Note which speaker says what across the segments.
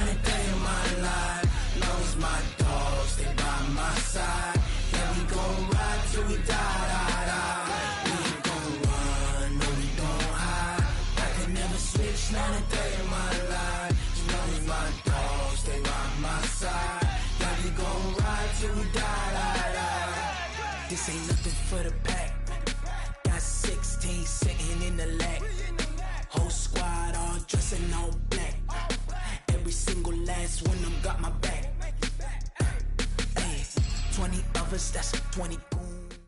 Speaker 1: a day in my life. Long as my dogs stay by my side. Yeah, we gon' ride till we die, die, die. We ain't gon' run, no, we don't hide. I can never switch, not a day in my life. As long as my dogs stay by my side. Yeah, we gon' ride till we die, die, die. This ain't nothing for the pack. Got 16 sitting in the lag. Whole squad all dressing all black. Every single last one of them got my back. Hey, 20 of us, that's 20 goons.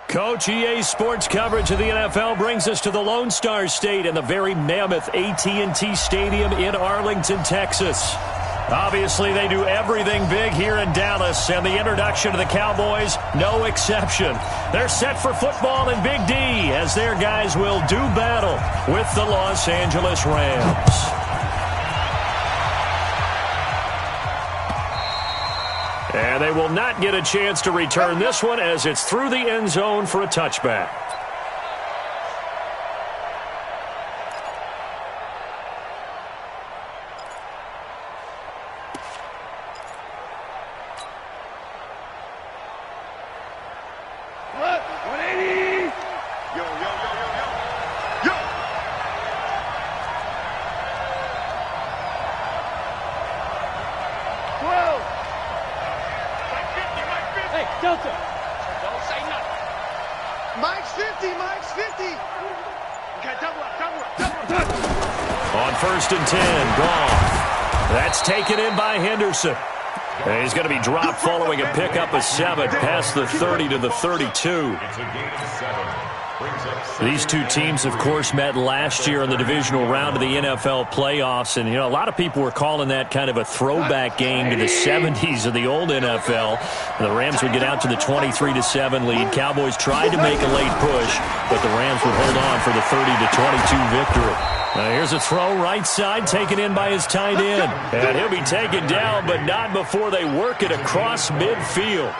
Speaker 2: Coach, EA Sports coverage of the NFL brings us to the Lone Star State and the very mammoth AT&T Stadium in Arlington, Texas. Obviously, they do everything big here in Dallas, and the introduction to the Cowboys, no exception. They're set for football in Big D as their guys will do battle with the Los Angeles Rams. And they will not get a chance to return this one as it's through the end zone for a touchback. On 1st and 10, Goff. That's taken in by Henderson. And he's going to be dropped following a pickup of 7 past the 30 to the 32. These two teams, of course, met last year in the divisional round of the NFL playoffs. And, you know, a lot of people were calling that kind of a throwback game to the 70s of the old NFL. And the Rams would get out to the 23-7 lead. Cowboys tried to make a late push, but the Rams would hold on for the 30-22 victory. Now here's a throw right side, taken in by his tight end. And he'll be taken down, but not before they work it across midfield.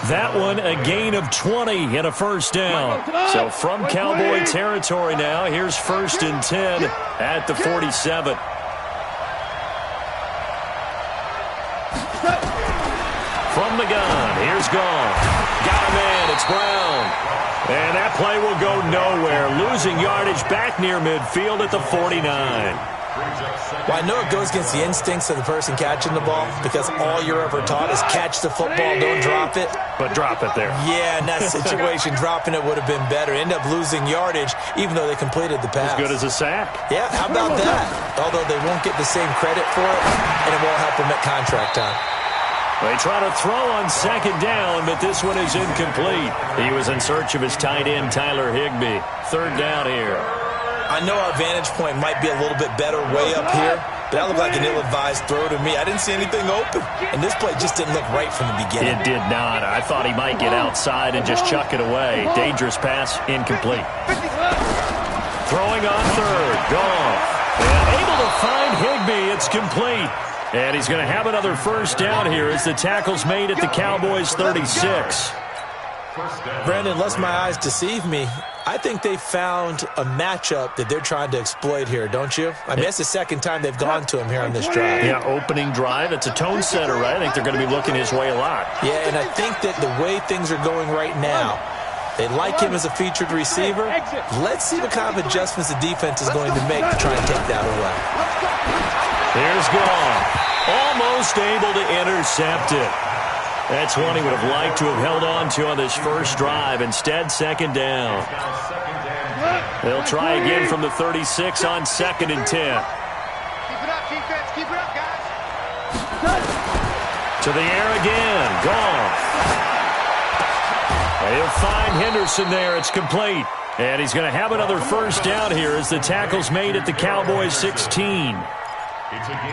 Speaker 2: That one a gain of 20 and a first down. So from Cowboy territory now, here's 1st and 10 at the 47. From the gun, here's Goff. Got a man, it's Brown. And that play will go nowhere. Losing yardage back near midfield at the 49.
Speaker 3: Well, I know it goes against the instincts of the person catching the ball because all you're ever taught is catch the football, don't drop it.
Speaker 2: But drop it there.
Speaker 3: Yeah, in that situation, dropping it would have been better. End up losing yardage even though they completed the pass.
Speaker 2: As good as a sack.
Speaker 3: Yeah, how about that? Although they won't get the same credit for it, and it won't help them at contract time.
Speaker 2: They try to throw on 2nd down, but this one is incomplete. He was in search of his tight end, Tyler Higbee. 3rd down here.
Speaker 3: I know our vantage point might be a little bit better way up here, but that looked like an ill-advised throw to me. I didn't see anything open, and this play just didn't look right from the beginning.
Speaker 2: It did not. I thought he might get outside and just chuck it away. Dangerous pass, incomplete. Throwing on 3rd, Goff. And able to find Higbee. It's complete. And he's going to have another first down here as the tackle's made at the Cowboys' 36.
Speaker 3: Brandon, unless my eyes deceive me, I think they found a matchup that they're trying to exploit here, don't you? I mean, it's the 2nd time they've gone to him here on this drive.
Speaker 2: Yeah, opening drive. It's a tone setter, right? I think they're going to be looking his way a lot.
Speaker 3: Yeah, and I think that the way things are going right now, they like him as a featured receiver. Let's see what kind of adjustments the defense is going to make to try and take that away.
Speaker 2: Here's Goff. Almost able to intercept it. That's one he would have liked to have held on to on this first drive. Instead, 2nd down. They'll try again from the 36 on 2nd and 10.
Speaker 4: Keep it up, defense. Keep it up, guys.
Speaker 2: To the air again. Goff. He'll find Henderson there. It's complete. And he's going to have another first down here as the tackle's made at the Cowboys' 16.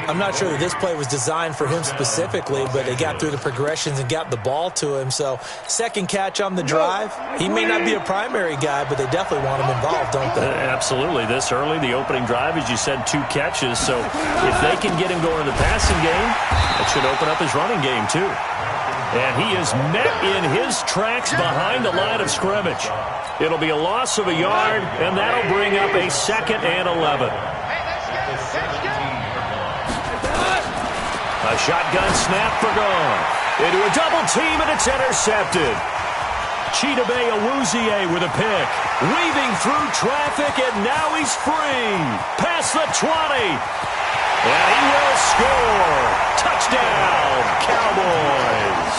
Speaker 3: I'm not sure that this play was designed for him specifically, but they got through the progressions and got the ball to him. So 2nd catch on the drive. He may not be a primary guy, but they definitely want him involved, don't they?
Speaker 2: Absolutely. This early, the opening drive, as you said, 2 catches. So if they can get him going in the passing game, that should open up his running game too. And he is met in his tracks behind the line of scrimmage. It'll be a loss of a yard, and that'll bring up a 2nd and 11. A shotgun snap for gone. Into a double team, and it's intercepted. Chidobe Awuzie with a pick. Weaving through traffic, and now he's free. Past the 20. And he will score. Touchdown, Cowboys.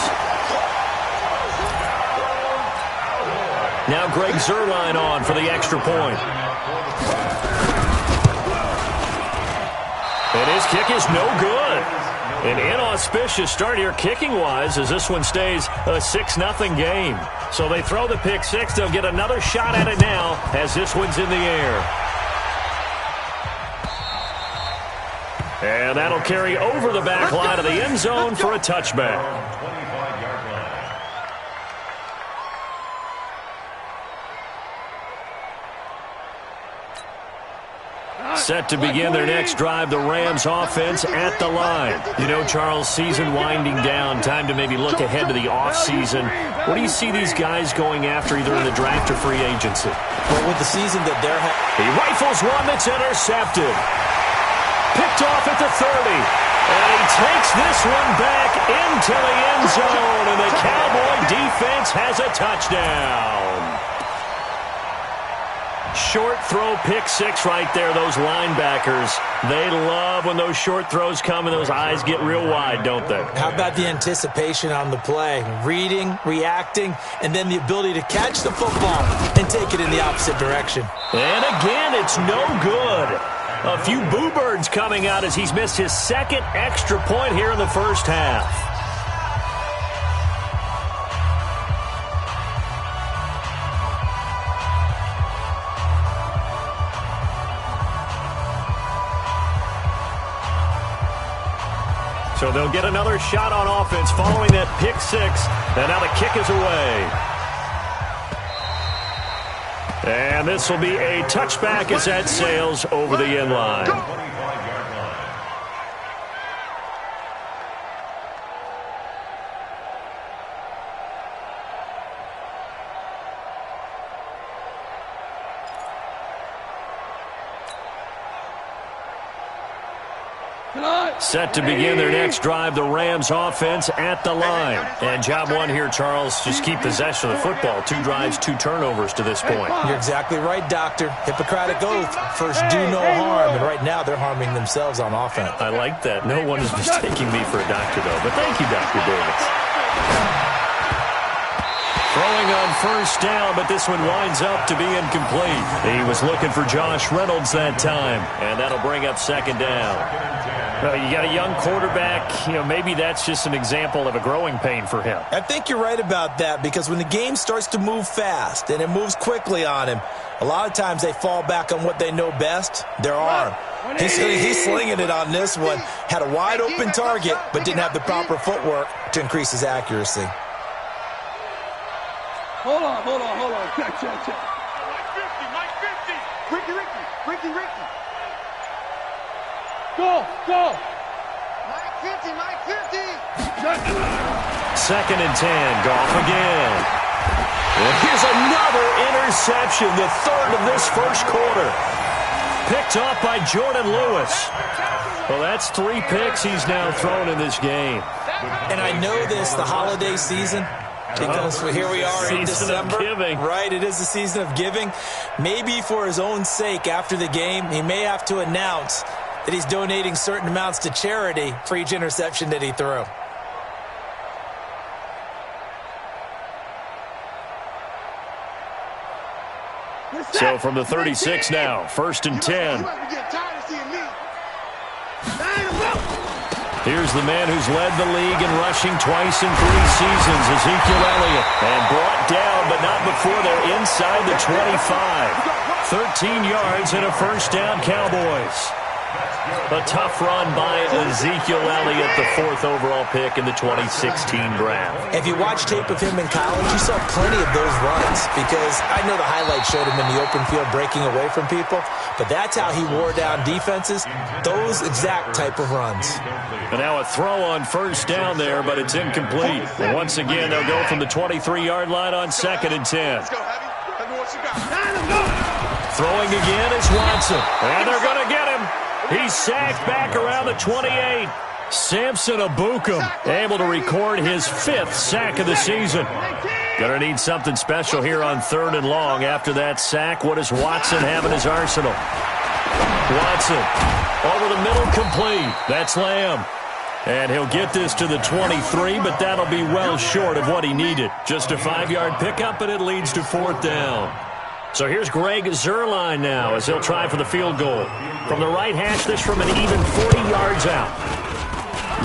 Speaker 2: Now Greg Zuerlein on for the extra point. And his kick is no good. An inauspicious start here kicking-wise as this one stays a 6-0 game. So they throw the pick six. They'll get another shot at it now as this one's in the air. And that'll carry over the back line of the end zone for a touchback. Set to begin their next drive, the Rams offense at the line. You know, Charles, season winding down, time to maybe look ahead to the offseason. What do you see these guys going after either in the draft or free agency?
Speaker 3: Well, with the season that they're having.
Speaker 2: He rifles one that's intercepted. Picked off at the 30. And he takes this one back into the end zone, and the Cowboy defense has a touchdown. Short throw, pick six right there. Those linebackers, they love when those short throws come and those eyes get real wide, don't they?
Speaker 3: How about the anticipation on the play? Reading, reacting, and then the ability to catch the football and take it in the opposite direction.
Speaker 2: And again, it's no good. A few boo birds coming out as he's missed his second extra point here in the first half. So they'll get another shot on offense following that pick six. And now the kick is away. And this will be a touchback as that sails over the end line. Set to begin their next drive, the Rams offense at the line. And job one here, Charles, just keep possession of the football. 2 drives, 2 turnovers to this point.
Speaker 3: You're exactly right, Doctor. Hippocratic oath. First, do no harm. And right now, they're harming themselves on offense.
Speaker 2: I like that. No one is mistaking me for a doctor, though. But thank you, Dr. Davis. Throwing on first down, but this one winds up to be incomplete. He was looking for Josh Reynolds that time, and that'll bring up second down. You got a young quarterback, maybe that's just an example of a growing pain for him.
Speaker 3: I think you're right about that because when the game starts to move fast and it moves quickly on him, a lot of times they fall back on what they know best, their arm. He's slinging it on this one. Had a wide open target, but didn't have the proper footwork to increase his accuracy.
Speaker 4: Hold on. Check. Mike 50. Ricky. Go. Mike 50.
Speaker 2: Second and 10. Goff again. And here's another interception, the third of this first quarter. Picked off by Jordan Lewis. Well, that's 3 picks he's now thrown in this game.
Speaker 3: And I know this, the holiday season, because here we are in December. Right, it is the season of giving. Maybe for his own sake after the game, he may have to announce that he's donating certain amounts to charity for each interception that he threw.
Speaker 2: So from the 36 now, first and 10. Here's the man who's led the league in rushing twice in 3 seasons, Ezekiel Elliott. And brought down, but not before they're inside the 25. 13 yards and a first down, Cowboys. A tough run by Ezekiel Elliott, the 4th overall pick in the 2016 draft.
Speaker 3: If you watch tape of him in college, you saw plenty of those runs because I know the highlights showed him in the open field breaking away from people, but that's how he wore down defenses, those exact type of runs.
Speaker 2: And now a throw on first down there, but it's incomplete. And once again, they'll go from the 23-yard line on second and 10. Throwing again is Watson, and they're going to get him. He's sacked back around the 28. Samson Abukum able to record his 5th sack of the season. Gonna need something special here on 3rd and long. After that sack, what does Watson have in his arsenal? Watson over the middle, complete. That's Lamb. And he'll get this to the 23, but that'll be well short of what he needed. Just a 5-yard pickup, and it leads to 4th down. So here's Greg Zuerlein now as he'll try for the field goal. From the right hash, this from an even 40 yards out.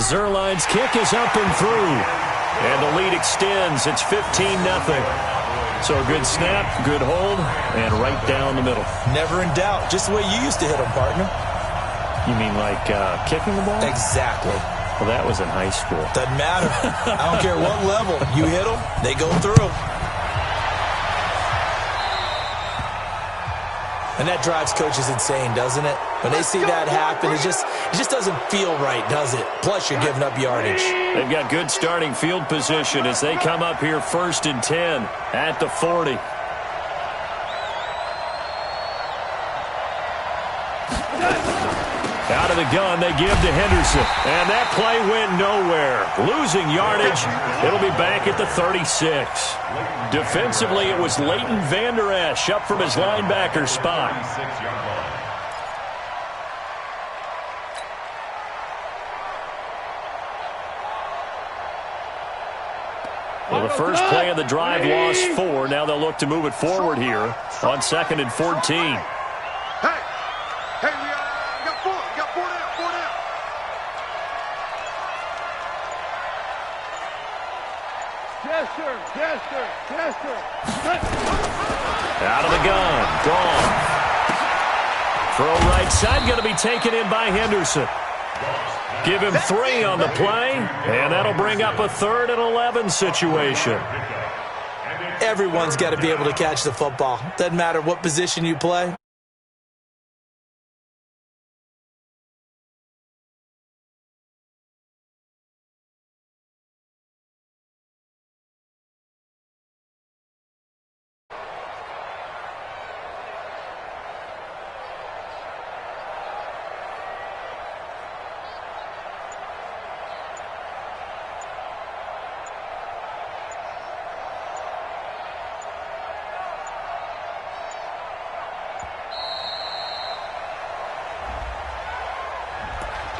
Speaker 2: Zuerlein's kick is up and through. And the lead extends. It's 15-0. So a good snap, good hold, and right down the middle.
Speaker 3: Never in doubt. Just the way you used to hit them, partner.
Speaker 2: You mean like kicking the ball?
Speaker 3: Exactly.
Speaker 2: Well, that was in high school.
Speaker 3: Doesn't matter. I don't care what level. You hit them, they go through. And that drives coaches insane, doesn't it? When they see that happen, it just doesn't feel right, does it? Plus, you're giving up yardage.
Speaker 2: They've got good starting field position as they come up here 1st and 10 at the 40. Out of the gun, they give to Henderson. And that play went nowhere. Losing yardage. It'll be back at the 36. Defensively, it was Leighton Vander Esch up from his linebacker spot. Well, the first play of the drive lost 4. Now they'll look to move it forward here on 2nd and 14.
Speaker 4: Hey, we got 4. We got 4 down. 4 down. Chester.
Speaker 2: Out of the gun. Gone. Throw right side, going to be taken in by Henderson. Give him 3 on the play, and that'll bring up a 3rd and 11 situation.
Speaker 3: Everyone's got to be able to catch the football. Doesn't matter what position you play.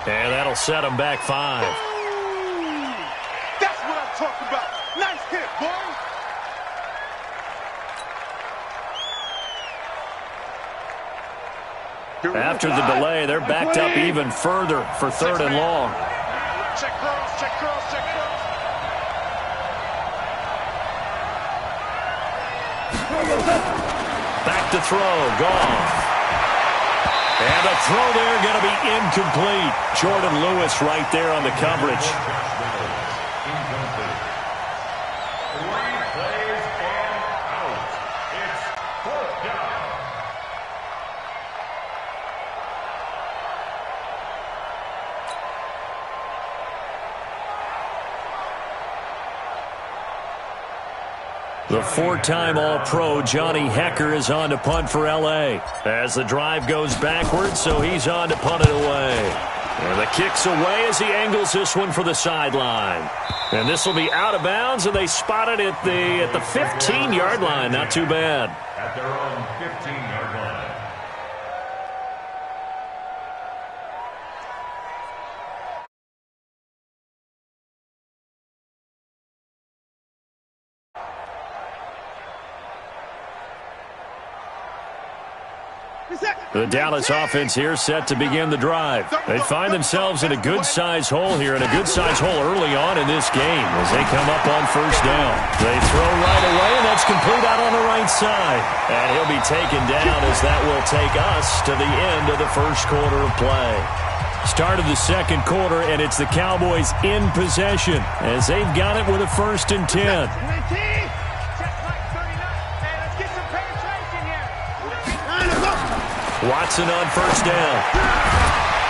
Speaker 2: And that'll set him back 5.
Speaker 4: That's what I'm talking about. Nice hit, boy.
Speaker 2: After the delay, they're backed up even further for 3rd and long.
Speaker 4: Check girls.
Speaker 2: Back to throw. Gone. And the throw there going to be incomplete. Jordan Lewis right there on the coverage. The 4-time All-Pro Johnny Hecker is on to punt for L.A. as the drive goes backwards, so he's on to punt it away. And the kick's away as he angles this one for the sideline. And this will be out of bounds, and they spot it at the 15-yard line. Not too bad.
Speaker 5: At their own 15-yard line.
Speaker 2: The Dallas offense here set to begin the drive. They find themselves in a good-sized hole here, and a good-sized hole early on in this game as they come up on 1st down. They throw right away, and that's complete out on the right side. And he'll be taken down as that will take us to the end of the 1st quarter of play. Start of the 2nd quarter, and it's the Cowboys in possession as they've got it with a 1st and 10. Watson on 1st down.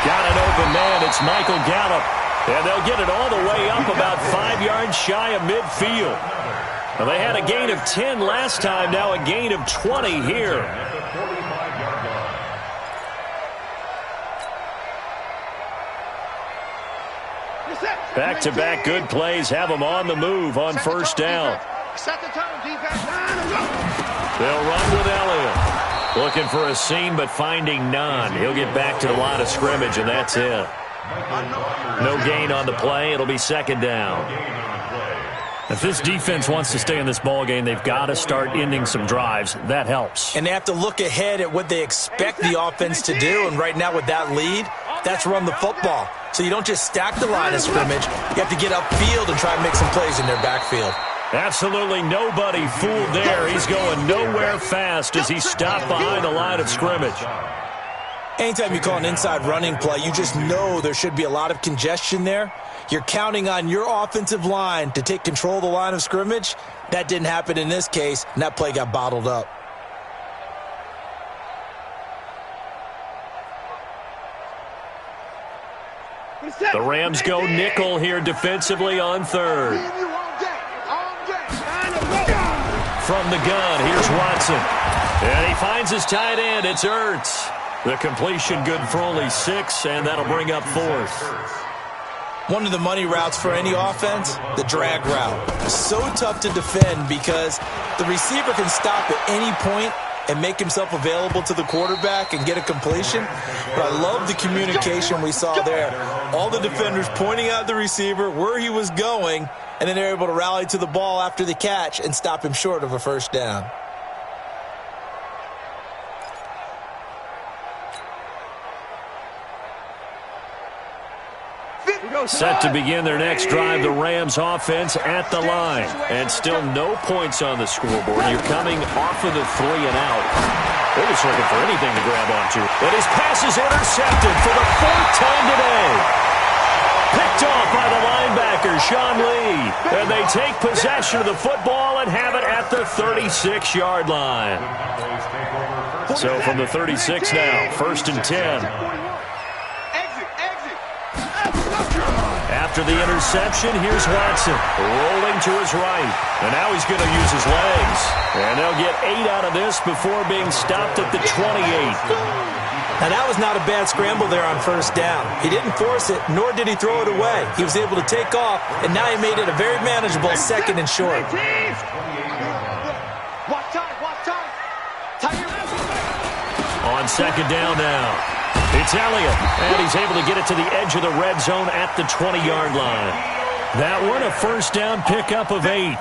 Speaker 2: Got an open man. It's Michael Gallup. And they'll get it all the way up about 5 yards shy of midfield. Well, they had a gain of 10 last time. Now a gain of 20 here. Back-to-back good plays have them on the move on first down.
Speaker 4: Set the tone, defense.
Speaker 2: They'll run with Elliott. Looking for a seam, but finding none. He'll get back to the line of scrimmage, and that's it. No gain on the play. It'll be second down. If this defense wants to stay in this ball game, they've got to start ending some drives. That helps.
Speaker 3: And they have to look ahead at what they expect the offense to do. And right now with that lead, that's run the football. So you don't just stack the line of scrimmage. You have to get upfield and try and make some plays in their backfield.
Speaker 2: Absolutely nobody fooled there. He's going nowhere fast as he stopped behind the line of scrimmage.
Speaker 3: Anytime you call an inside running play, you just know there should be a lot of congestion there. You're counting on your offensive line to take control of the line of scrimmage. That didn't happen in this case, and that play got bottled up.
Speaker 2: The Rams go nickel here defensively on third. From the gun, here's Watson. And he finds his tight end. It's Ertz. The completion good for only 6, and that'll bring up fourth.
Speaker 3: One of the money routes for any offense, the drag route. So tough to defend because the receiver can stop at any point and make himself available to the quarterback and get a completion. But I love the communication we saw there. All the defenders pointing out the receiver, where he was going, and then they're able to rally to the ball after the catch and stop him short of a first down.
Speaker 2: Set to begin their next drive, the Rams offense at the line. And still no points on the scoreboard. You're coming off of the 3 and out. They're just looking for anything to grab onto. But his pass is intercepted for the 4th time today. Picked off by the linebacker, Sean Lee. And they take possession of the football and have it at the 36-yard line. So from the 36 now, 1st and 10. After the interception, here's Watson rolling to his right. And now he's going to use his legs. And they'll get 8 out of this before being stopped at the 28.
Speaker 3: Now, that was not a bad scramble there on first down. He didn't force it, nor did he throw it away. He was able to take off, and now he made it a very manageable 2nd and short.
Speaker 2: On 2nd down now. It's Elliott, and he's able to get it to the edge of the red zone at the 20-yard line. That one, a first down pickup of 8.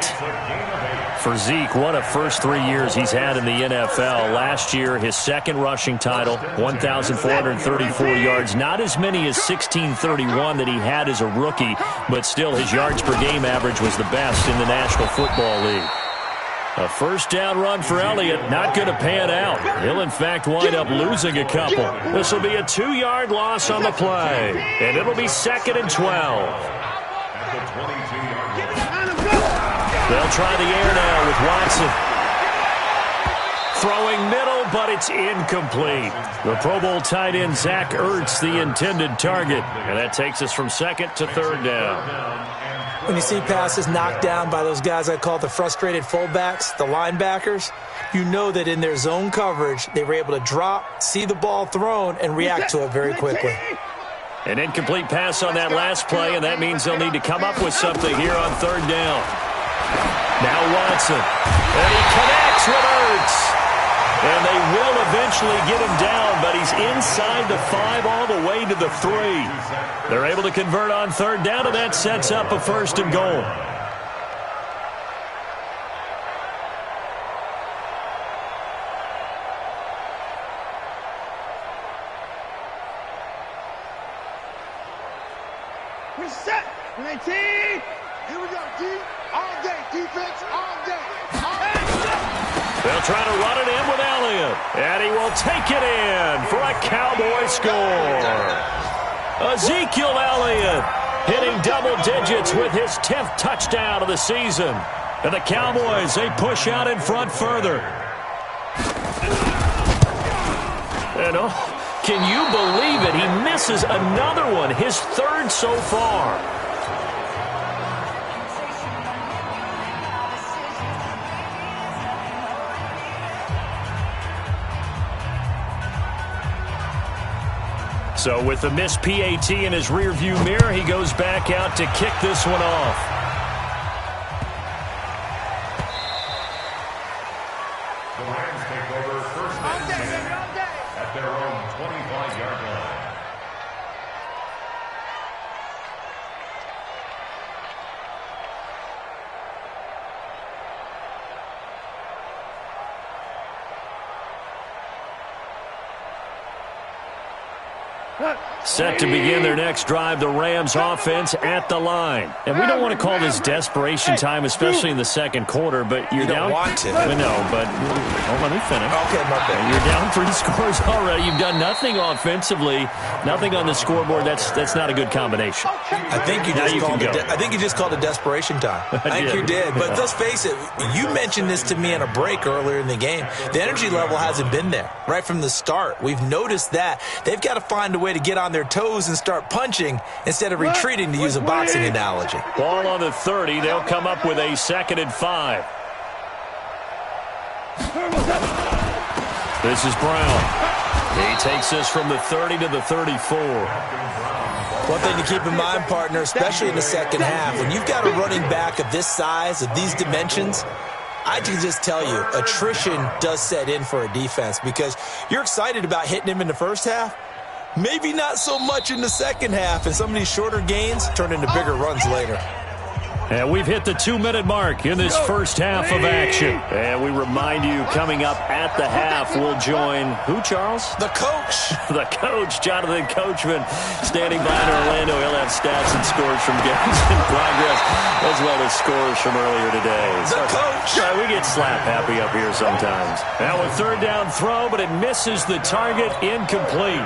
Speaker 2: For Zeke, what a first 3 years he's had in the NFL. Last year, his 2nd rushing title, 1,434 yards. Not as many as 1,631 that he had as a rookie, but still his yards per game average was the best in the National Football League. A first down run for Elliott, not going to pan out. He'll, in fact, wind up losing a couple. This will be a 2-yard loss on the play, and it'll be 2nd and 12. They'll try the air now with Watson. Throwing middle, but it's incomplete. The Pro Bowl tight end, Zach Ertz, the intended target. And that takes us from 2nd to 3rd down.
Speaker 3: When you see passes knocked down by those guys I call the frustrated fullbacks, the linebackers, you know that in their zone coverage, they were able to drop, see the ball thrown, and react to it very quickly.
Speaker 2: An incomplete pass on that last play, and that means they'll need to come up with something here on 3rd down. Now Watson, and he connects with Ertz. And they will eventually get him down, but he's inside the 5 all the way to the 3. They're able to convert on 3rd down, and that sets up a 1st and goal.
Speaker 4: We're set. 19. Here we go, D. All day. Defense all day.
Speaker 2: They'll try to run it in with Elliott. And he will take it in for a Cowboy score. Ezekiel Elliott hitting double digits with his 10th touchdown of the season. And the Cowboys, they push out in front further. And can you believe it? He misses another one, his 3rd so far. So with the missed PAT in his rearview mirror, he goes back out to kick this one off.
Speaker 5: The Rams take over first and 10 at their own 25-yard line.
Speaker 2: Set to begin their next drive, the Rams offense at the line. And we don't want to call this desperation time, especially in the second quarter, but you're down.
Speaker 3: You don't want to.
Speaker 2: No, but don't let me finish.
Speaker 3: Okay, my bad.
Speaker 2: You're down 3 scores already. You've done nothing offensively, nothing on the scoreboard. That's not a good combination.
Speaker 3: I think you just called it desperation time. I think you did. But let's face it, you mentioned this to me in a break earlier in the game. The energy level hasn't been there right from the start. We've noticed that. They've got to find a way to get on their toes and start punching instead of retreating, to use a boxing analogy.
Speaker 2: Ball on the 30. They'll come up with a 2nd and 5. This is Brown. He takes this from the 30 to the 34.
Speaker 3: One thing to keep in mind, partner, especially in the second half, when you've got a running back of this size, of these dimensions, I can just tell you, attrition does set in for a defense because you're excited about hitting him in the first half. Maybe not so much in the second half, and some of these shorter gains turn into bigger runs later.
Speaker 2: And we've hit the 2-minute mark in this first half of action. And we remind you, coming up at the half, we'll join who, Charles?
Speaker 3: The coach.
Speaker 2: The coach, Jonathan Coachman, standing by in Orlando. He'll have stats and scores from games in progress, as well as scores from earlier today.
Speaker 3: The coach.
Speaker 2: We get slap happy up here sometimes. Now a 3rd down throw, but it misses the target, incomplete.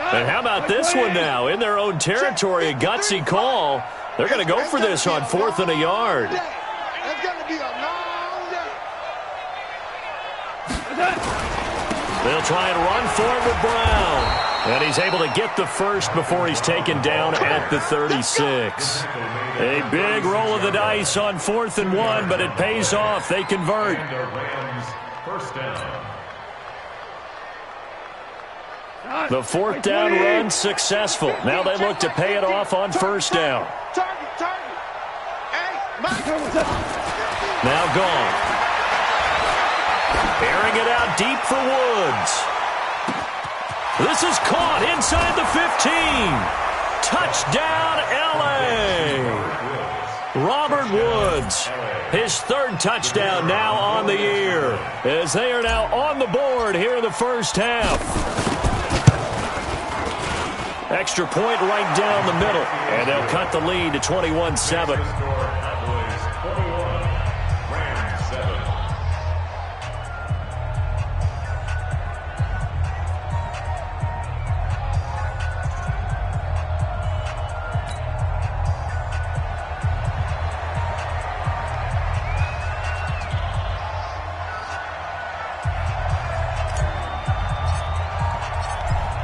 Speaker 2: And how about this one now? In their own territory, a gutsy call. They're going to go for this on 4th and a yard.
Speaker 4: It's going to be a long day.
Speaker 2: They'll try and run for it with Brown. And he's able to get the first before he's taken down at the 36. A big roll of the dice on 4th and 1, but it pays off. They convert.
Speaker 5: First down.
Speaker 2: The 4th down run successful. Now they look to pay it off on 1st down. Now gone. Airing it out deep for Woods. This is caught inside the 15. Touchdown, L.A. Robert Woods, his 3rd touchdown now on the year, as they are now on the board here in the first half. Extra point right down the middle, and they'll cut the lead to 21-7.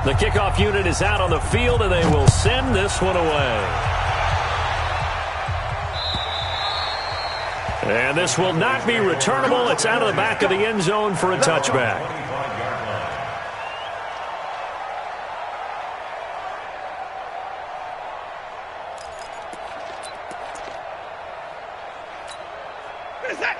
Speaker 2: The kickoff unit is out on the field, and they will send this one away. And this will not be returnable. It's out of the back of the end zone for a touchback.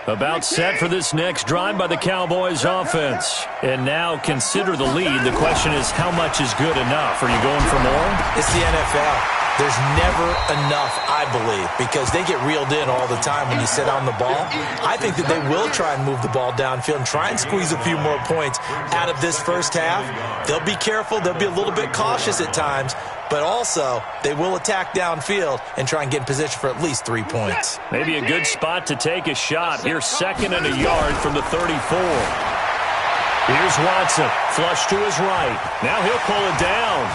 Speaker 2: About set for this next drive by the Cowboys offense. And now consider the lead. The question is, how much is good enough? Are you going for more?
Speaker 3: It's the NFL. There's never enough, I believe, because they get reeled in all the time when you sit on the ball. I think that they will try and move the ball downfield and try and squeeze a few more points out of this first half. They'll be careful. They'll be a little bit cautious at times, but also they will attack downfield and try and get in position for at least 3 points.
Speaker 2: Maybe a good spot to take a shot. Here's 2nd and a yard from the 34. Here's Watson, flush to his right. Now he'll pull it down.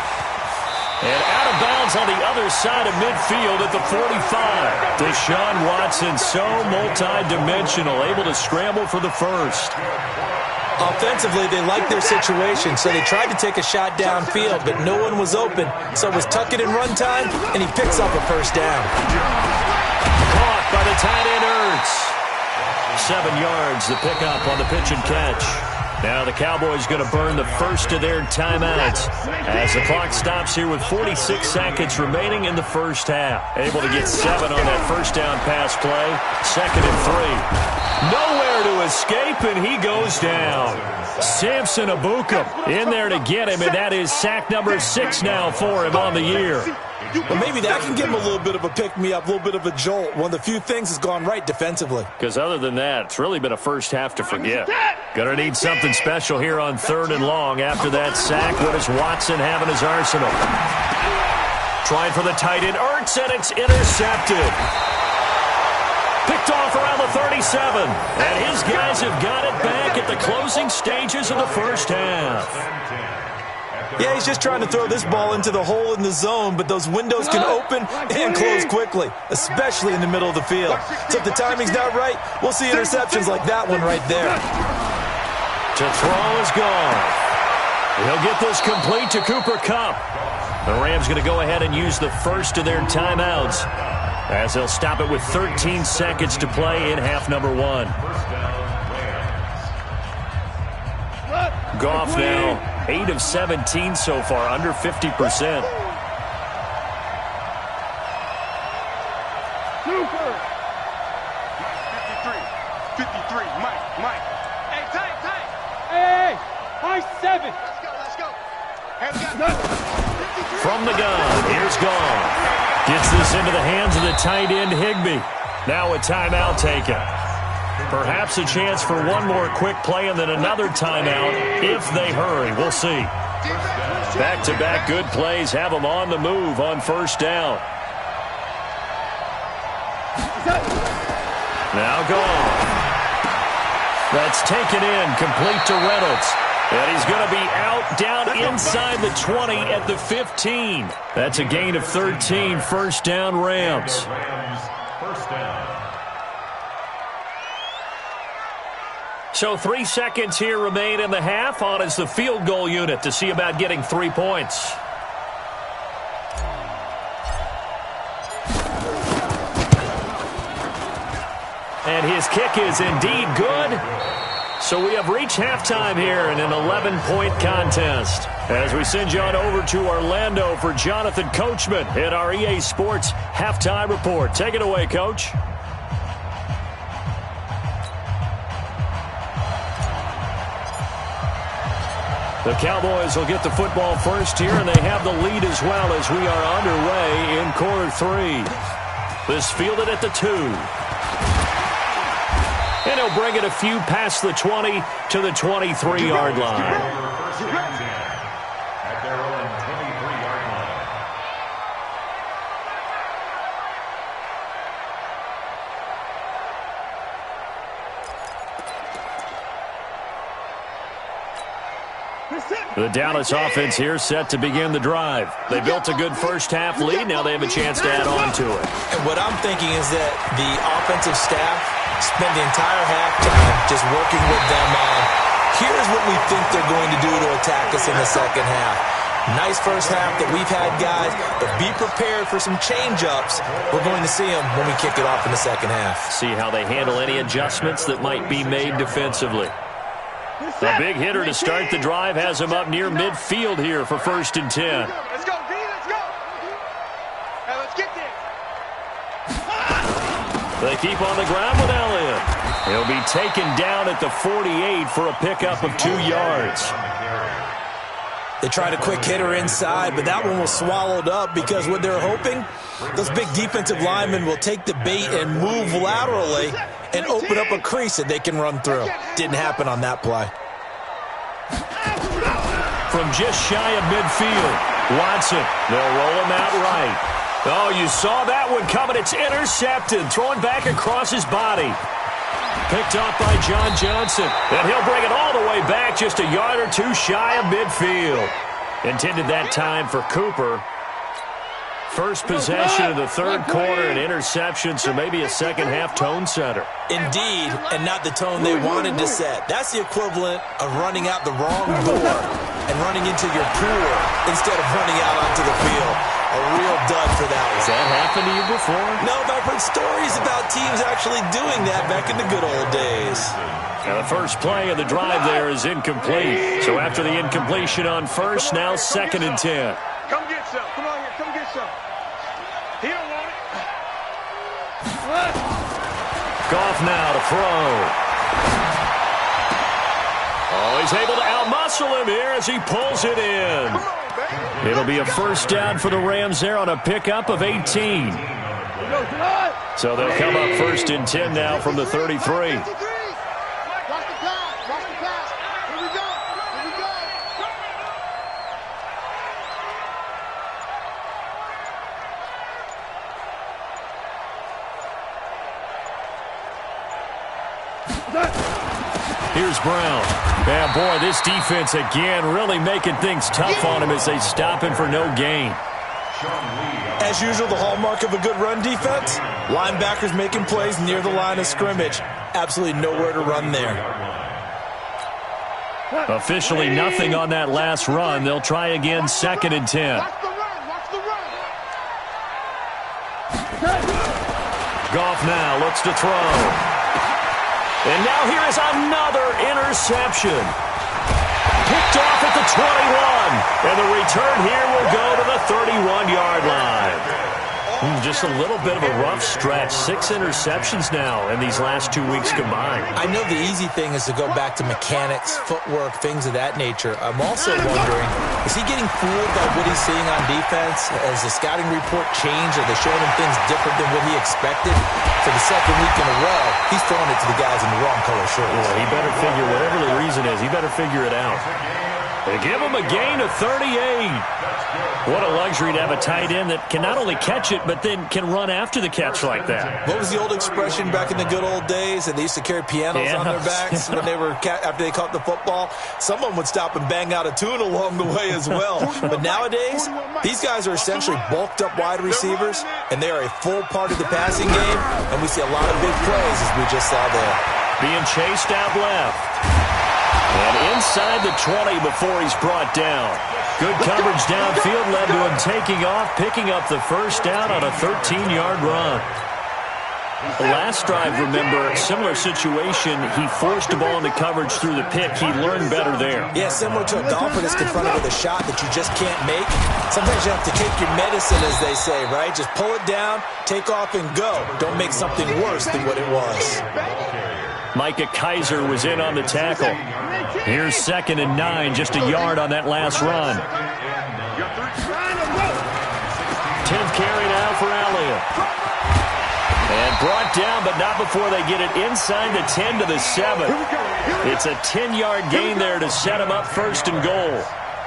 Speaker 2: And out of bounds on the other side of midfield at the 45. Deshaun Watson, so multi-dimensional, able to scramble for the first.
Speaker 3: Offensively, they liked their situation, so they tried to take a shot downfield, but no one was open. So it was tuck it in run time, and he picks up a first down.
Speaker 2: Caught by the tight end Ertz. 7 yards, the pickup on the pitch and catch. Now the Cowboys going to burn the first of their timeouts as the clock stops here with 46 seconds remaining in the first half. Able to get 7 on that first down pass play. 2nd and 3. Nowhere to escape, and he goes down. Samson Ebukam in there to get him, and that is sack number 6 now for him on the year.
Speaker 3: Well, maybe that can give him a little bit of a pick-me-up, a little bit of a jolt. One of the few things that's gone right defensively.
Speaker 2: Because other than that, it's really been a first half to forget. Going to need something special here on 3rd and long. After that sack, what does Watson have in his arsenal? Trying for the tight end, Ertz, and it's intercepted. Picked off around the 37. And his guys have got it back at the closing stages of the first half.
Speaker 3: Yeah, he's just trying to throw this ball into the hole in the zone, but those windows can open and close quickly, especially in the middle of the field. So if the timing's not right, we'll see interceptions like that one right there.
Speaker 2: To throw is gone. He'll get this complete to Cooper Kupp. The Rams going to go ahead and use the first of their timeouts as they'll stop it with 13 seconds to play in half number 1. Goff now 8 of 17 so far, under 50%.
Speaker 4: 53, Mike. Hey, tight. Hey, Mike 7. Let's go.
Speaker 2: From the gun, here's Goff. Gets this into the hands of the tight end, Higbee. Now a timeout taken. Perhaps a chance for one more quick play and then another timeout if they hurry. We'll see. Back-to-back good plays have them on the move on first down. Now gone. That's taken in, complete to Reynolds. And he's going to be out down inside the 20 at the 15. That's a gain of 13, first down Rams.
Speaker 5: First down.
Speaker 2: So 3 seconds here remain in the half. On is the field goal unit to see about getting 3 points. And his kick is indeed good. So we have reached halftime here in an 11-point contest. As we send you on over to Orlando for Jonathan Coachman in our EA Sports Halftime Report. Take it away, Coach. The Cowboys will get the football first here, and they have the lead as well as we are underway in quarter 3. This fielded at the 2. And he'll bring it a few past the 20 to the 23-yard line.
Speaker 5: First and 10 at their own 23-yard line.
Speaker 2: The Dallas offense here set to begin the drive. They built a good first half lead. Now they have a chance to add on to it.
Speaker 3: And what I'm thinking is that the offensive staff spend the entire halftime just working with them on, here's what we think they're going to do to attack us in the second half. Nice first half that we've had, guys, but be prepared for some change-ups. We're going to see them when we kick it off in the second half.
Speaker 2: See how they handle any adjustments that might be made defensively. A big hitter to start the drive has him up near midfield here for 1st and 10.
Speaker 4: Let's go, D, let's go. Hey, let's get there.
Speaker 2: They keep on the ground with Elliott. He'll be taken down at the 48 for a pickup of 2 yards.
Speaker 3: They tried a quick hitter inside, but that one was swallowed up because what they're hoping, those big defensive linemen will take the bait and move laterally and open up a crease that they can run through. Didn't happen on that play.
Speaker 2: From just shy of midfield, Watson. They'll roll him out right. Oh, you saw that one coming. It's intercepted. Throwing back across his body. Picked off by John Johnson. And he'll bring it all the way back just a yard or 2 shy of midfield. Intended that time for Cooper. First possession of the 3rd quarter, an interception, so maybe a second-half tone setter.
Speaker 3: Indeed, and not the tone they wanted to set. That's the equivalent of running out the wrong door and running into your pool instead of running out onto the field. A real dud for that one.
Speaker 2: Has that happened to you before?
Speaker 3: No, but I've heard stories about teams actually doing that back in the good old days.
Speaker 2: Now the first play of the drive there is incomplete. So after the incompletion on first, now 2nd and 10.
Speaker 4: Come get some. Come on here. Come get some. He don't want it.
Speaker 2: Goff now to throw. Oh, he's able to outmuscle him here as he pulls it in. It'll be a first down for the Rams there on a pickup of 18. So they'll come up 1st and 10 now from the 33. Here's Brown. Yeah, boy, this defense again really making things tough on him as they stop him for no gain.
Speaker 3: As usual, the hallmark of a good run defense, linebackers making plays near the line of scrimmage. Absolutely nowhere to run there.
Speaker 2: Officially nothing on that last run. They'll try again 2nd and 10. Goff now looks to throw. And now here is another interception. Picked off at the 21. And the return here will go to the 31-yard line. Just a little bit of a rough stretch. 6 interceptions now in these last 2 weeks combined.
Speaker 3: I know the easy thing is to go back to mechanics, footwork, things of that nature. I'm also wondering, is he getting fooled by what he's seeing on defense? Has the scouting report changed? Are they showing him things different than what he expected? For the 2nd week in a row, he's throwing it to the guys in the wrong color shirts.
Speaker 2: Well, he better figure, whatever the reason is, he better figure it out. They give him a gain of 38. What a luxury to have a tight end that can not only catch it, but then can run after the catch like that.
Speaker 3: What was the old expression back in the good old days? And they used to carry pianos on their backs when they were after they caught the football. Someone would stop and bang out a tune along the way as well. But nowadays, these guys are essentially bulked up wide receivers, and they are a full part of the passing game. And we see a lot of big plays, as we just saw there.
Speaker 2: Being chased out left. And inside the 20 before he's brought down. Good coverage downfield led to him taking off, picking up the first down on a 13-yard run. The last drive, remember, similar situation. He forced the ball into coverage through the pick. He learned better there.
Speaker 3: Yeah, similar to a golfer that's confronted with a shot that you just can't make. Sometimes you have to take your medicine, as they say, right? Just pull it down, take off, and go. Don't make something worse than what it was.
Speaker 2: Micah Kaiser was in on the tackle. Here's 2nd and 9, just a yard on that last run. 10th carry now for Elliott. And brought down, but not before they get it inside the 10 to the 7. It's a 10-yard gain there to set them up 1st and goal.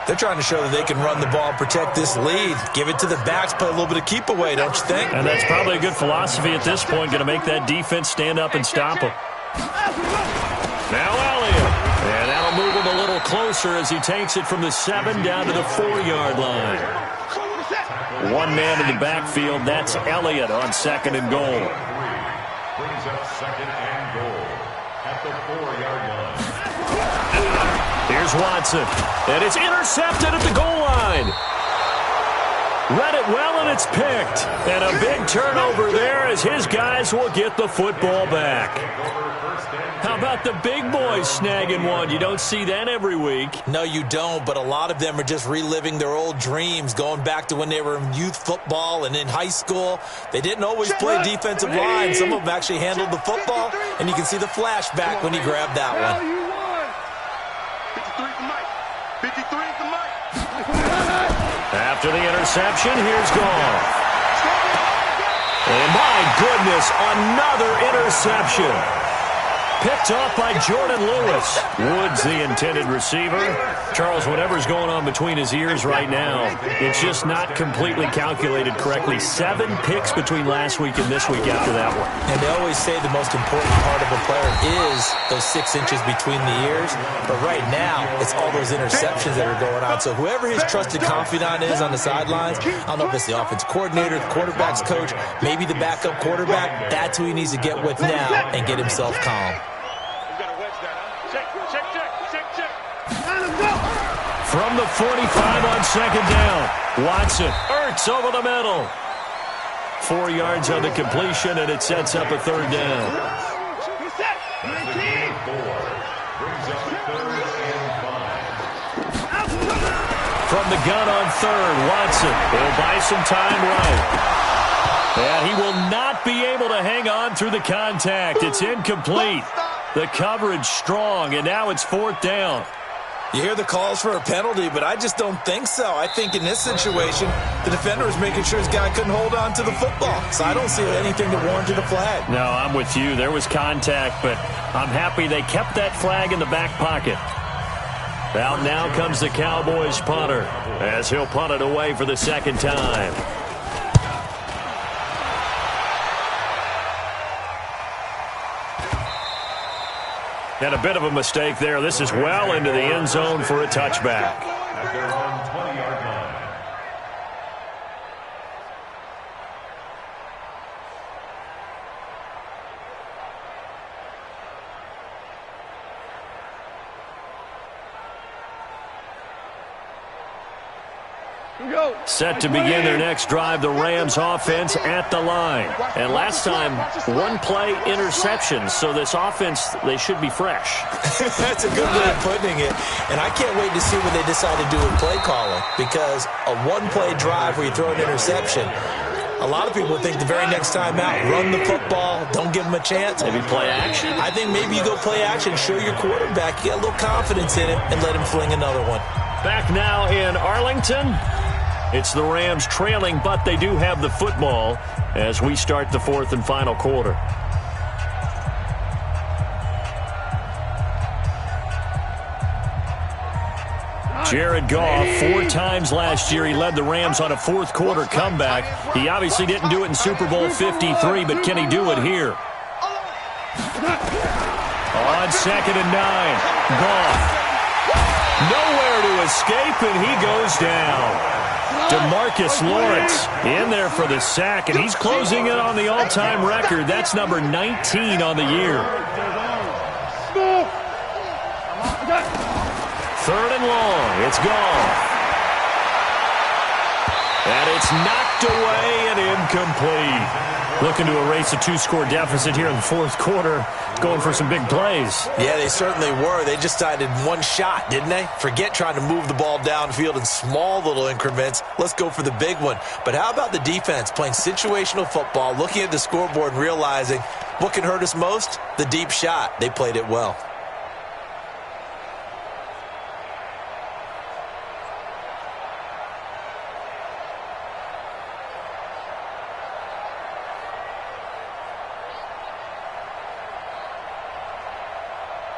Speaker 3: They're trying to show that they can run the ball and protect this lead. Give it to the backs, play a little bit of keep away, don't you think?
Speaker 2: And that's probably a good philosophy at this point, going to make that defense stand up and stop them. Now Elliott. And that'll move him a little closer as he takes it from the 7 down to the 4-yard line. One man in the backfield. That's Elliott on 2nd and goal.
Speaker 5: Brings up 2nd and goal at the 4-yard line.
Speaker 2: Here's Watson. And it's intercepted at the goal line. Read it well, and it's picked. And a big turnover there as his guys will get the football back. How about the big boys snagging one? You don't see that every week.
Speaker 3: No, you don't, but a lot of them are just reliving their old dreams, going back to when they were in youth football and in high school. They didn't always play defensive line. Some of them actually handled the football, and you can see the flashback when he grabbed that one.
Speaker 4: 53 for Mike. 53 for Mike.
Speaker 2: After the interception, here's Goff. And my goodness, another interception. Picked off by Jordan Lewis. Woods, the intended receiver. Charles, whatever's going on between his ears right now, it's just not completely calculated correctly. 7 picks between last week and this week after that one.
Speaker 3: And they always say the most important part of a player is those 6 inches between the ears. But right now, it's all those interceptions that are going on. So whoever his trusted confidant is on the sidelines, I don't know if it's the offense coordinator, the quarterback's coach, maybe the backup quarterback, that's who he needs to get with now and get himself calm.
Speaker 2: From the 45 on second down. Watson, Ertz over the middle. 4 yards on the completion, and it sets up a third down.
Speaker 5: That's the game 4. Brings up 3rd and 5.
Speaker 2: From the gun on third, Watson will buy some time right. And he will not be able to hang on through the contact. It's incomplete. The coverage strong, and now it's 4th down.
Speaker 3: You hear the calls for a penalty, but I just don't think so. I think in this situation, the defender was making sure his guy couldn't hold on to the football. So I don't see anything that warranted a flag.
Speaker 2: No, I'm with you. There was contact, but I'm happy they kept that flag in the back pocket. Out now comes the Cowboys punter as he'll punt it away for the second time. And a bit of a mistake there. This is well into the end zone for a touchback.
Speaker 5: At their own 20-yard line.
Speaker 2: Set to begin their next drive, the Rams offense at the line. And last time, 1 play interception. So this offense, they should be fresh.
Speaker 3: That's a good way of putting it. And I can't wait to see what they decide to do with play calling. Because a 1-play drive where you throw an interception, a lot of people think the very next time out, run the football, don't give them a chance.
Speaker 2: Maybe play action?
Speaker 3: I think maybe you go play action, show your quarterback, you get a little confidence in it, and let him fling another one.
Speaker 2: Back now in Arlington. It's the Rams trailing, but they do have the football as we start the 4th and final quarter. Jared Goff, 4 times last year, he led the Rams on a 4th quarter comeback. He obviously didn't do it in Super Bowl 53, but can he do it here? On 2nd and 9, Goff. Nowhere to escape, and he goes down. DeMarcus Lawrence in there for the sack, and he's closing in on the all-time record. That's number 19 on the year. 3rd and long. It's gone. And it's knocked away and incomplete. Looking to erase a 2-score deficit here in the 4th quarter. Going for some big plays.
Speaker 3: Yeah, they certainly were. They just decided one shot, didn't they? Forget trying to move the ball downfield in small little increments. Let's go for the big one. But how about the defense playing situational football, looking at the scoreboard and realizing what can hurt us most? The deep shot. They played it well.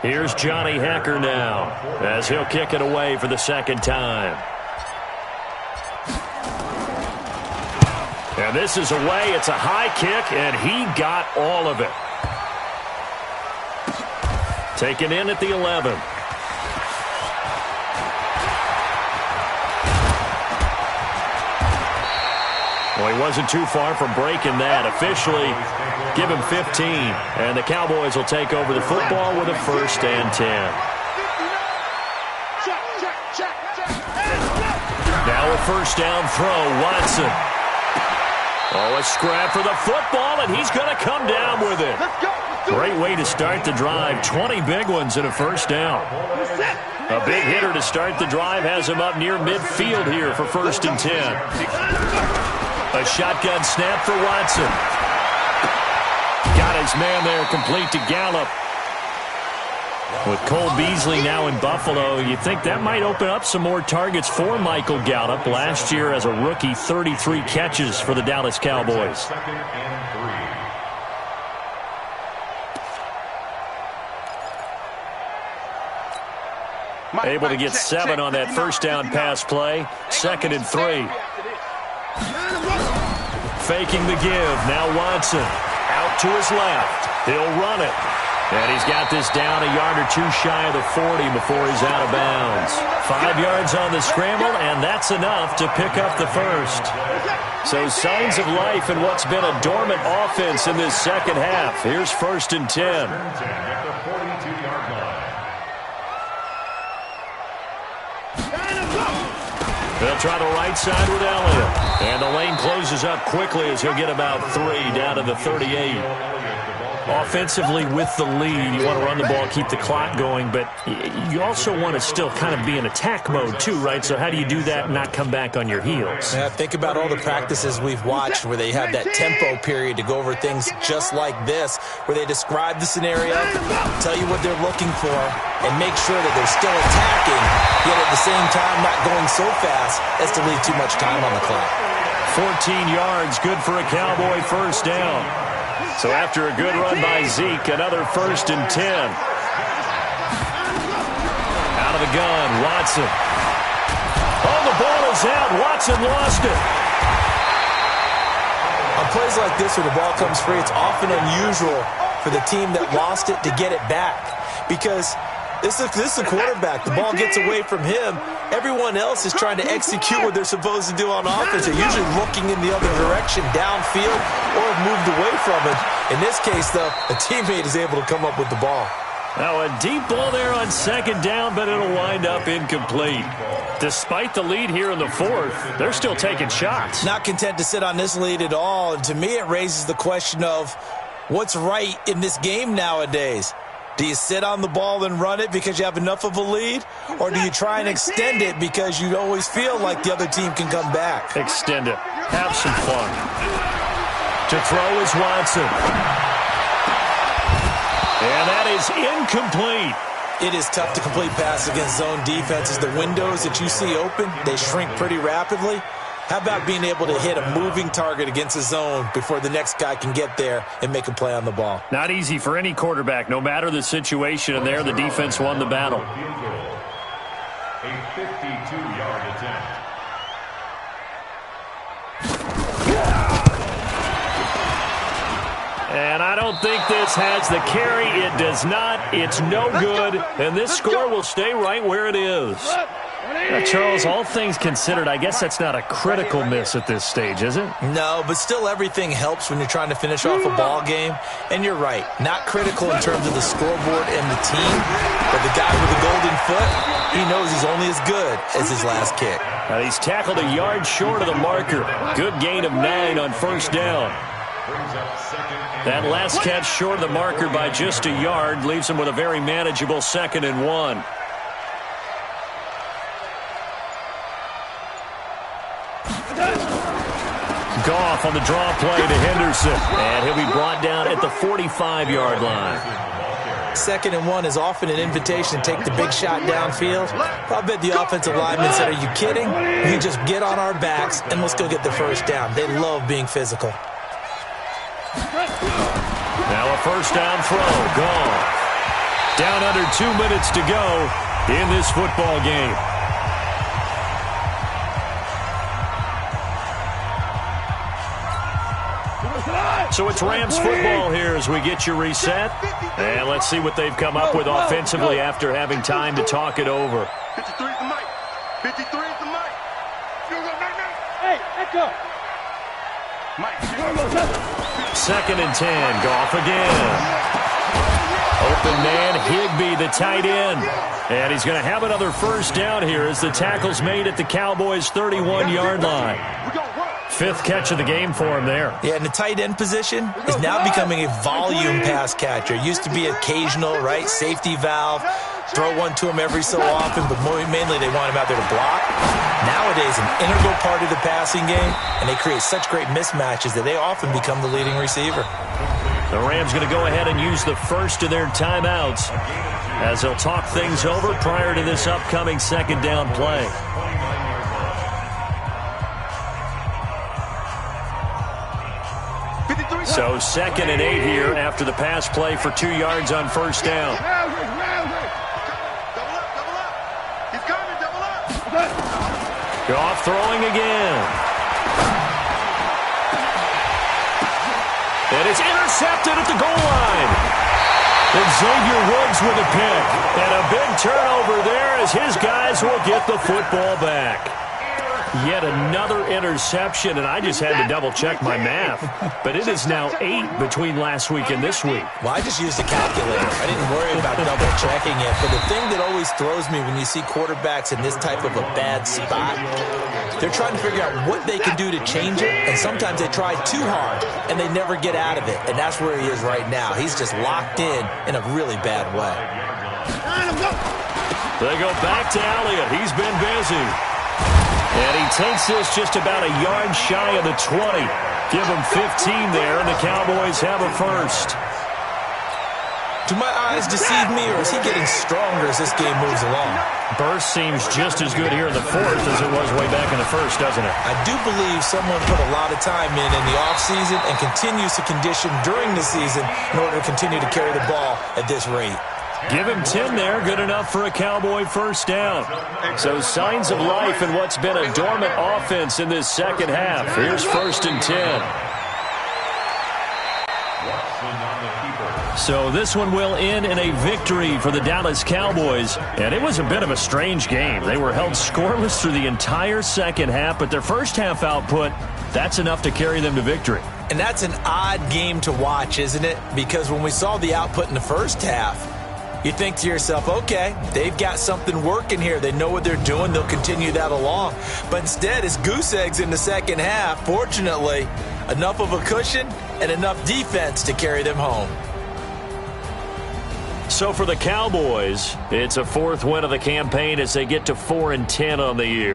Speaker 2: Here's Johnny Hecker now as he'll kick it away for the second time. And this is away. It's a high kick, and he got all of it. Taken in at the 11. Well, he wasn't too far from breaking that. Officially, give him 15. And the Cowboys will take over the football with a 1st and 10. Now a 1st down throw. Watson. Oh, a scrap for the football, and he's going to come down with it. Great way to start the drive. 20 big ones and a 1st down. A big hitter to start the drive has him up near midfield here for 1st and 10. A shotgun snap for Watson. Got his man there, complete to Gallup. With Cole Beasley now in Buffalo, you think that might open up some more targets for Michael Gallup. Last year as a rookie, 33 catches for the Dallas Cowboys.
Speaker 5: 2nd and 3.
Speaker 2: Able to get 7 on that 1st down pass play. 2nd and 3. Faking the give. Now Watson out to his left. He'll run it. And he's got this down a yard or 2 shy of the 40 before he's out of bounds. 5 yards on the scramble, and that's enough to pick up the 1st. So signs of life in what's been a dormant offense in this second half. Here's 1st and 10.
Speaker 5: At the 42-yard line.
Speaker 2: They'll try the right side with Elliott. And the lane closes up quickly as he'll get about 3 down to the 38. Offensively with the lead, you want to run the ball, keep the clock going, but you also want to still kind of be in attack mode too, right? So how do you do that and not come back on your heels?
Speaker 3: Yeah, think about all the practices we've watched where they have that tempo period to go over things just like this, where they describe the scenario, tell you what they're looking for, and make sure that they're still attacking, yet at the same time not going so fast as to leave too much time on the clock.
Speaker 2: 14 yards, good for a Cowboy first down. So after a good run by Zeke, another 1st and 10. Out of the gun, Watson. Oh, the ball is out. Watson lost it.
Speaker 3: On plays like this where the ball comes free, it's often unusual for the team that lost it to get it back. Because this is the quarterback. The ball gets away from him. Everyone else is trying to execute what they're supposed to do on offense. They're usually looking in the other direction, downfield, or have moved away from it. In this case, though, a teammate is able to come up with the ball.
Speaker 2: Now a deep ball there on 2nd down, but it'll wind up incomplete. Despite the lead here in the 4th, they're still taking shots.
Speaker 3: Not content to sit on this lead at all. And to me, it raises the question of what's right in this game nowadays. Do you sit on the ball and run it because you have enough of a lead? Or do you try and extend it because you always feel like the other team can come back?
Speaker 2: Extend it. Have some fun. To throw is Watson. And that is incomplete.
Speaker 3: It is tough to complete passes against zone defenses. The windows that you see open, they shrink pretty rapidly. How about being able to hit a moving target against a zone before the next guy can get there and make a play on the ball?
Speaker 2: Not easy for any quarterback, no matter the situation, and there the defense won the battle.
Speaker 5: A 52-yard attempt.
Speaker 2: And I don't think this has the carry. It does not. It's no good. And this score will stay right where it is. Now, Charles, all things considered, I guess that's not a critical miss at this stage, is it?
Speaker 3: No, but still everything helps when you're trying to finish off a ball game. And you're right, not critical in terms of the scoreboard and the team, but the guy with the golden foot, he knows he's only as good as his last kick.
Speaker 2: Now, he's tackled a yard short of the marker. Good gain of 9 on 1st down. That last catch short of the marker by just a yard leaves him with a very manageable 2nd and 1. Goff on the draw play to Henderson. And he'll be brought down at the 45-yard line.
Speaker 3: 2nd and 1 is often an invitation to take the big shot downfield. I bet the offensive lineman said, are you kidding? We just get on our backs and let's go get the 1st down. They love being physical.
Speaker 2: Now a 1st down throw. Gone. Down under 2 minutes to go in this football game. So it's Rams football here as we get you reset. And let's see what they've come up with offensively after having time to talk it over.
Speaker 4: 53 is the mic. 53 is the mic. Hey, echo. Mike.
Speaker 2: 2nd and 10. Goff again. Open man, Higbee, the tight end. And he's going to have another 1st down here as the tackle's made at the Cowboys' 31-yard line. 5th catch of the game for him there.
Speaker 3: Yeah, and the tight end position is now becoming a volume pass catcher. It used to be occasional, right? Safety valve. Throw one to him every so often, but mainly they want him out there to block. Nowadays, an integral part of the passing game, and they create such great mismatches that they often become the leading receiver.
Speaker 2: The Rams going to go ahead and use the first of their timeouts as they'll talk things over prior to this upcoming 2nd down play. So 2nd and 8 here after the pass play for 2 yards on 1st down. Goff throwing again. And it's intercepted at the goal line. And Xavier Woods with a pick. And a big turnover there as his guys will get the football back. Yet another interception, and I just had to double-check my math. But it is now 8 between last week and this week.
Speaker 3: Well, I just used a calculator. I didn't worry about double-checking it. But the thing that always throws me when you see quarterbacks in this type of a bad spot They're trying to figure out what they can do to change it, and sometimes they try too hard, and they never get out of it, and that's where he is right now. He's just locked in a really bad way.
Speaker 2: They go back to Elliott. He's been busy. And he takes this just about a yard shy of the 20. Give him 15 there, and the Cowboys have a first.
Speaker 3: Do my eyes deceive me, or is he getting stronger as this game moves along?
Speaker 2: Burst seems just as good here in the fourth as it was way back in the first, doesn't it?
Speaker 3: I do believe someone put a lot of time in the offseason and continues to condition during the season in order to continue to carry the ball at this rate.
Speaker 2: Give him 10 there, good enough for a Cowboy first down. So signs of life in what's been a dormant offense in this second half. Here's 1st and 10. So this one will end in a victory for the Dallas Cowboys. And it was a bit of a strange game. They were held scoreless through the entire second half, but their first half output, that's enough to carry them to victory.
Speaker 3: And that's an odd game to watch, isn't it? Because when we saw the output in the first half, you think to yourself, okay, they've got something working here. They know what they're doing. They'll continue that along. But instead, it's goose eggs in the second half. Fortunately, enough of a cushion and enough defense to carry them home.
Speaker 2: So for the Cowboys, it's a 4th win of the campaign as they get to 4-10 on the year.